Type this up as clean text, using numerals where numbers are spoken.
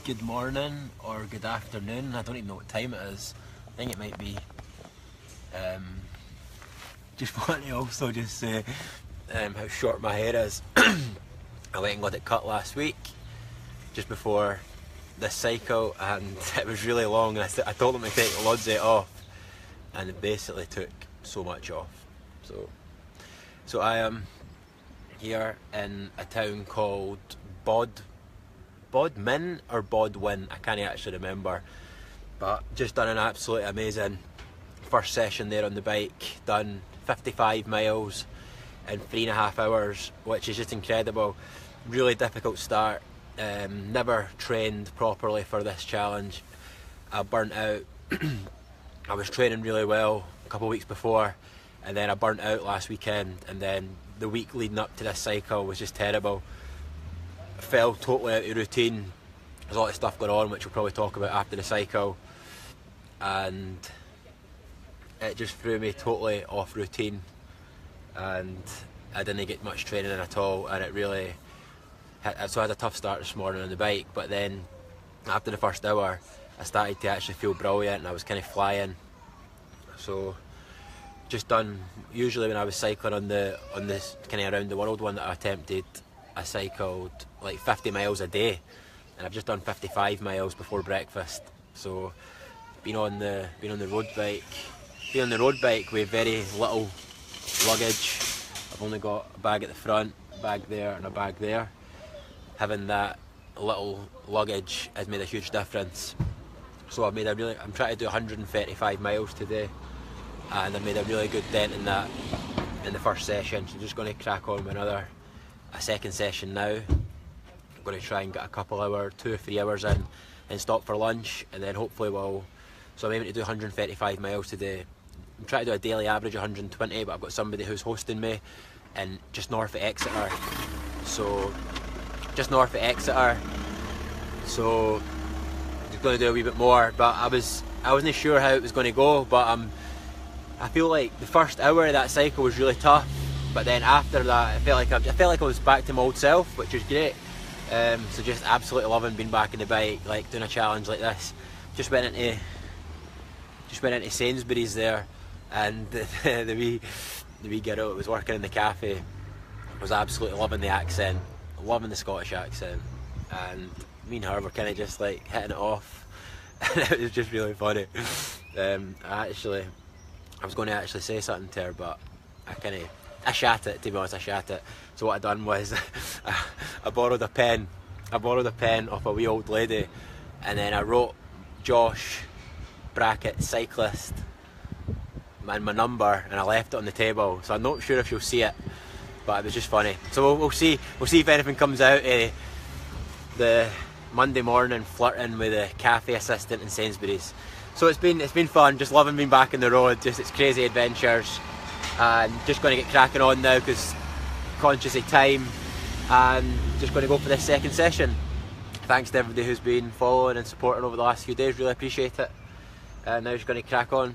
good morning or good afternoon. I don't even know what time it is. I think it might be. Just want to also just say how short my hair is. I went and got it cut last week, just before this cycle, and it was really long. And I told them to take loads of it off, and it basically took so much off. So I am here in a town called Bodmin or Bodwin, I can't actually remember, but just done an absolutely amazing first session there on the bike. Done 55 miles in 3.5 hours, which is just incredible. Really difficult start. Never trained properly for this challenge. I burnt out. I was training really well a couple of weeks before, and then I burnt out last weekend, and then the week leading up to this cycle was just terrible. I fell totally out of routine. There's a lot of stuff going on which we'll probably talk about after the cycle, and it just threw me totally off routine, and I didn't get much training in at all, and it really so I had a tough start this morning on the bike. But then after the first hour I started to actually feel brilliant, and I was kind of flying. So just done, usually when I was cycling on this kind of around the world one that I attempted, I cycled like 50 miles a day, and I've just done 55 miles before breakfast. So been on the road bike with very little luggage. I've only got a bag at the front, a bag there and a bag there. Having that little luggage has made a huge difference. So I'm trying to do 135 miles today, and I made a really good dent in that in the first session. So I'm just going to crack on with a second session now. I'm going to try and get a couple hours, 2 or 3 hours in, and stop for lunch, and then hopefully so I'm aiming to do 135 miles today. I'm trying to do a daily average of 120, but I've got somebody who's hosting me in just north of Exeter. So just north of Exeter. So I'm just going to do a wee bit more, but I wasn't sure how it was going to go, but I feel like the first hour of that cycle was really tough, but then after that I felt like I was back to my old self, which was great. So just absolutely loving being back on the bike, like doing a challenge like this. Just went into Sainsbury's there, and the wee girl that was working in the cafe was absolutely loving the accent, loving the Scottish accent, and me and her were kind of just like hitting it off, and it was just really funny. I was going to actually say something to her, but I shat it, to be honest. So what I done was I borrowed a pen off a wee old lady, and then I wrote Josh bracket cyclist and my number, and I left it on the table. So I'm not sure if she'll see it, but it was just funny. So we'll see if anything comes out of the Monday morning flirting with a cafe assistant in Sainsbury's. So it's been fun, just loving being back on the road. Just it's crazy adventures, and just going to get cracking on now because conscious of time, and just going to go for this second session. Thanks to everybody who's been following and supporting over the last few days, really appreciate it. And now just going to crack on.